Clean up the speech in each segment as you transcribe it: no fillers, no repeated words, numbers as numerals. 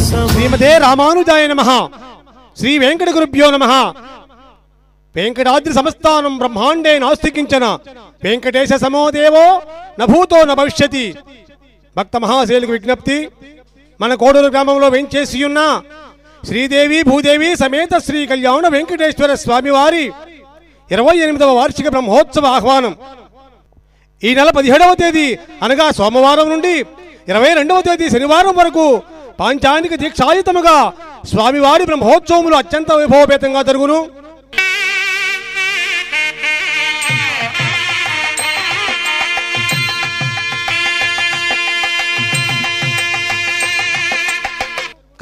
శ్రీమతే రామానుజాయ నమః. శ్రీ వెంకట గురుభ్యో నమః. వెంకటాద్రి సమస్తానం బ్రహ్మాండే నాస్తికించన వెంకటేశ సమోదేవో నభూతో న భవిష్యతి. భక్త మహాశైలకు విజ్ఞప్తి, మన కోడూరు గ్రామంలో వెంచేసి ఉన్న శ్రీదేవి భూదేవి సమేత శ్రీ కళ్యాణ వెంకటేశ్వర స్వామివారి 28వ వార్షిక బ్రహ్మోత్సవ ఆహ్వానం ఈ నెల 17వ తేదీ అనగా సోమవారం నుండి 22వ తేదీ శనివారం వరకు పాంచానిక దీక్షాయుతముగా స్వామివారి బ్రహ్మోత్సవములు అత్యంత వైభవపేతంగా జరుగును.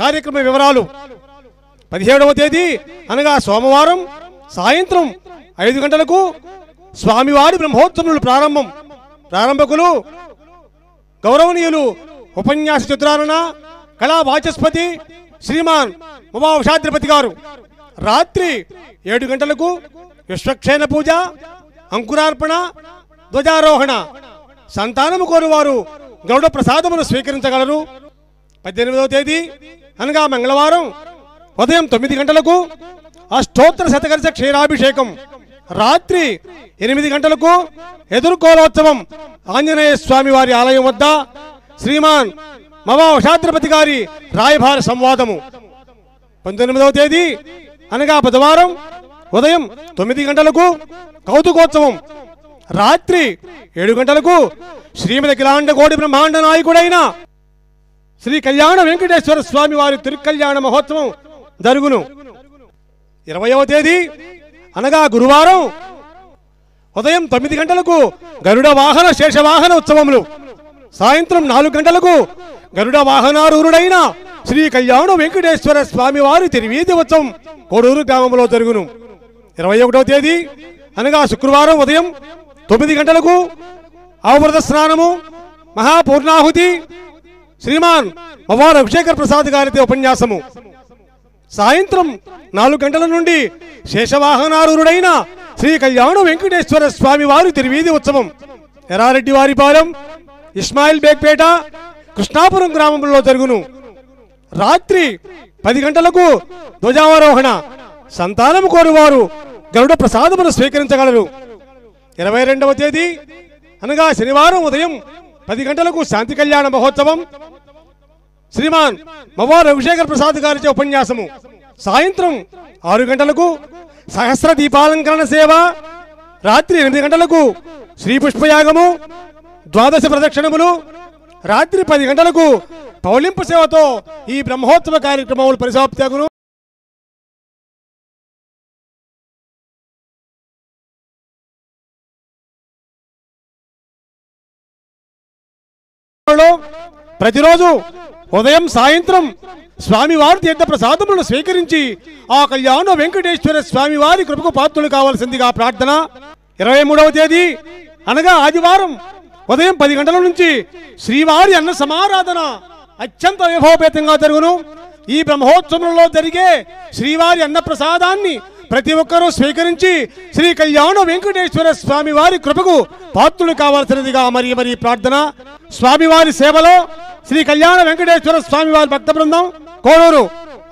కార్యక్రమ వివరాలు: 17వ తేదీ అనగా సోమవారం సాయంత్రం 5 గంటలకు స్వామివారి బ్రహ్మోత్సవములు ప్రారంభకులు గౌరవనీయులు ఉపన్యాస చిత్రారణ కళా వాచస్పతి శ్రీమాన్ ఉమావశాద్రిపతి గారు. రాత్రి 7 గంటలకు విశ్వక్షేణ పూజ, అంకురార్పణ, ధ్వజారోహణ. సంతానము కోరువారు గౌడ ప్రసాదమును స్వీకరించగలరు. 18వ తేదీ అనగా మంగళవారం ఉదయం 9 గంటలకు అష్టోత్తర శతకర్ష క్షీరాభిషేకం. రాత్రి 8 గంటలకు ఎదుర్కోలోత్సవం ఆంజనేయ స్వామి వారి ఆలయం వద్ద శ్రీమాన్ మవావశాద్రపతి గారి రాయభార సంవాదము. 19వ తేదీ అనగా బుధవారం ఉదయం 9 గంటలకు కౌతుకోత్సవం. రాత్రి 7 గంటలకు శ్రీమతి అఖిలాండ కోటి బ్రహ్మాండ నాయకుడైన శ్రీ కళ్యాణ వెంకటేశ్వర స్వామి వారి తిరుకళ్యాణ మహోత్సవం జరుగును. 20వ తేదీ అనగా గురువారం ఉదయం 9 గంటలకు గరుడ వాహన శేషవాహన ఉత్సవములు. సాయంత్రం 4 గంటలకు గరుడ వాహనారూరుడైన శ్రీ కళ్యాణ వెంకటేశ్వర స్వామి వారి తిరువీధి ఉత్సవం కోడూరు గ్రామంలో జరుగును. 21వ తేదీ అనగా శుక్రవారం ఉదయం 9 గంటలకు అవమృత స్నానము, మహాపూర్ణాహుతి, శ్రీమాన్ మవార్ అభిషేకర్ ప్రసాద్ గారితో ఉపన్యాసము. సాయంత్రం 4 గంటల నుండి శేషవాహనారూరుడైన శ్రీ కళ్యాణ వెంకటేశ్వర స్వామి వారి తిరువీధి ఉత్సవం ఎర్రారెడ్డి వారిపాలెం, ఇస్మాయిల్ బేగ్పేట, కృష్ణాపురం గ్రామంలో జరుగును. రాత్రి 10 గంటలకు ధ్వజావరోహణ. సంతానము కోరువారు గరుడ ప్రసాదమును స్వీకరించగలరు. 22వ తేదీ అనగా శనివారం ఉదయం 10 గంటలకు శాంతి కళ్యాణ మహోత్సవం, శ్రీమాన్ మవార్ అభిషేకర్ ప్రసాద్ గారిచే ఉపన్యాసము. సాయంత్రం 6 గంటలకు సహస్ర దీపాలంకరణ సేవ. రాత్రి 8 గంటలకు శ్రీ పుష్పయాగము, 12 ప్రదక్షిణములు. రాత్రి 10 గంటలకు పౌలింపు సేవతో ఈ బ్రహ్మోత్సవ కార్యక్రమములు పరిసమాప్తగును. ప్రతిరోజు ఉదయం సాయంత్రం స్వామివారి తీర్థ ప్రసాదములను స్వీకరించి ఆ కళ్యాణ వెంకటేశ్వర స్వామి వారి కృపకు పాత్రులు కావాల్సిందిగా ప్రార్థన. 23వ తేదీ అనగా ఆదివారం ఉదయం 10 గంటల నుంచి శ్రీవారి అన్న సమారాధన అత్యంత వైభవపేతంగా జరుగును. ఈ బ్రహ్మోత్సవంలో జరిగే శ్రీవారి అన్న ప్రసాదాన్ని ప్రతి ఒక్కరూ స్వీకరించి శ్రీ కళ్యాణ వెంకటేశ్వర స్వామి వారి కృపకు పాత్రులు కావాల్సినదిగా మరీ ప్రార్థన. స్వామివారి సేవలో శ్రీ కళ్యాణ వెంకటేశ్వర స్వామి వారి భక్త బృందం, కోడూరు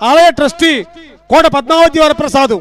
ఆలయ ట్రస్టీ కోట పద్మావతి వరప్రసాదు.